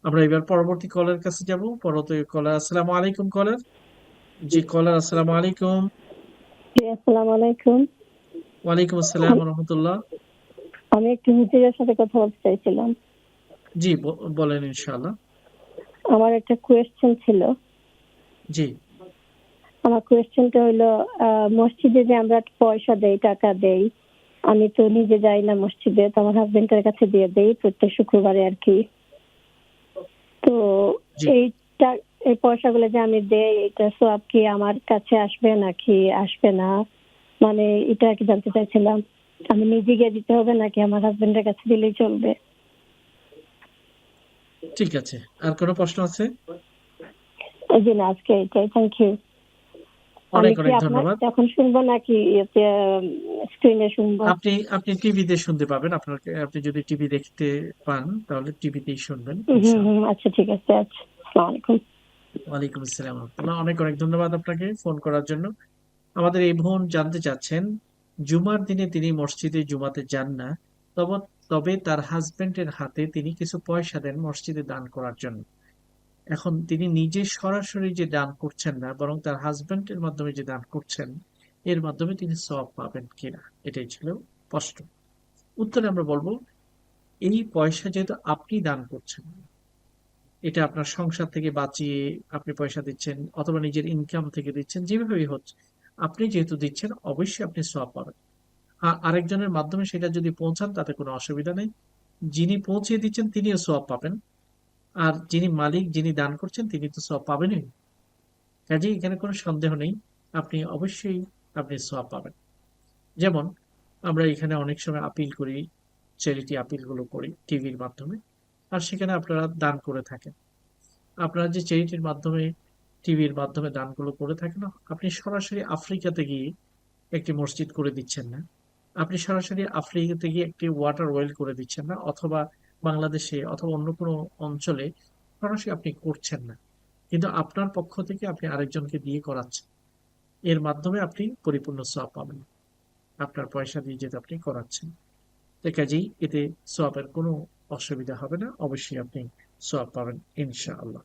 আমরা এবার পরবর্তী কলের কাছে যাব। পরবর্তী কলার, আসসালামু আলাইকুম কলার। জি কলার, আসসালামু আলাইকুম। জি, আসসালামু আলাইকুম। ওয়ালাইকুম আসসালাম আম রহমতুল্লাহ। আমি একটু হুজুরের সাথে কথা বলতে চাইছিলাম। জি বলেন ইনশাআল্লাহ। আমার একটা কোয়েশ্চেন ছিল। জি আমার কোয়েশ্চেনটা হইলো মসজিদে যে আমরা পয়সা দেই, টাকা দেই, আমি তো নিজে যাই না মসজিদে। তো আমার হাসব্যান্ডের কাছে দিয়ে দেই প্রত্যেক শুক্রবারে আরকি। তো জি এইটা এই পয়সাগুলো যে আমি দেই এটা সওয়াব কি আমার কাছে আসবে নাকি আসবে না? মানে এটা আরকি জানতে চাইছিলাম। আমি নিজে গিয়ে দিতে হবে নাকি আমার হাসব্যান্ডের কাছে দিলেই চলবে? ঠিক আছে। আর কোনো প্রশ্ন আছে? জি না, আজকে এটাই। Thank you. আমি অনেক কি অনেক আপনার ধন্যবাদ। এখন শুনবো নাকি ইয়েতে স্ক্রিনে শুনবো? আপনি আপনি টিভিতে শুনতে পাবেন। আপনি যদি টিভি দেখতে পান তাহলে টিভিতেই শুনবেন হুম, ইনশাআল্লাহ। হুম। আচ্ছা ঠিক আছে। আচ্ছা। আসসালামু আলাইকুম। ওয়ালাইকুম আসসালাম রহমতুল্লাহ। অনেক অনেক ধন্যবাদ আপনাকে ফোন করার জন্য। আমাদের এই বোন জানতে চাচ্ছেন, জুমার দিনে তিনি মসজিদে জুমাতে যান না, তবে তবে তার হাজবেন্ডের হাতে তিনি কিছু পয়সা দেন মসজিদে দান করার জন্য। এখন তিনি নিজে সরাসরি যে দান করছেন না, বরং তার হাজবেন্ডের মাধ্যমে যে দান করছেন, এর মাধ্যমে তিনি সওয়াব পাবেন কিনা, এটাই ছিল প্রশ্ন। উত্তরে আমরা বলবো, এই পয়সা যেহেতু আপনি দান করছেন, এটা আপনার সংসার থেকে বাঁচিয়ে আপনি পয়সা দিচ্ছেন অথবা নিজের ইনকাম থেকে দিচ্ছেন, যেভাবেই হচ্ছে, আপনি যেহেতু দিচ্ছেন অবশ্যই আপনি সওয়াব পাবেন। আরেকজনের মাধ্যমে সেটা যদি পৌঁছান তাতে কোনো অসুবিধা নেই। যিনি পৌঁছে দিচ্ছেন তিনিও সওয়াব পাবেন, আর যিনি মালিক, যিনি দান করছেন তিনি তো সওয়াব পাবেনই। কাজেই এখানে কোনো সন্দেহ নেই, আপনি সওয়াব পাবেন। যেমন আমরা এখানে অনেক সময় আপিল করি, চ্যারিটি আপিল গুলো করি টিভির মাধ্যমে, আর সেখানে আপনারা দান করে থাকেন। আপনারা যে চ্যারিটির মাধ্যমে, টিভির মাধ্যমে দানগুলো করে থাকেন, আপনি সরাসরি আফ্রিকাতে গিয়ে একটি মসজিদ করে দিচ্ছেন না, আপনি সরাসরি আফ্রিকাতে গিয়ে একটি ওয়াটার ওয়েল করে দিচ্ছেন না, অথবা বাংলাদেশে অথবা অন্য কোনো অঞ্চলে সরাসরি আপনি করছেন না, কিন্তু আপনার পক্ষ থেকে আপনি আরেকজনকে দিয়ে করাচ্ছেন। এর মাধ্যমে আপনি পরিপূর্ণ সওয়াব পাবেন, আপনার পয়সা দিয়ে যেটা আপনি করাচ্ছেন। তো কাজেই এতে সওয়াবের কোনো অসুবিধা হবে না, অবশ্যই আপনি সওয়াব পাবেন ইনশাআল্লাহ।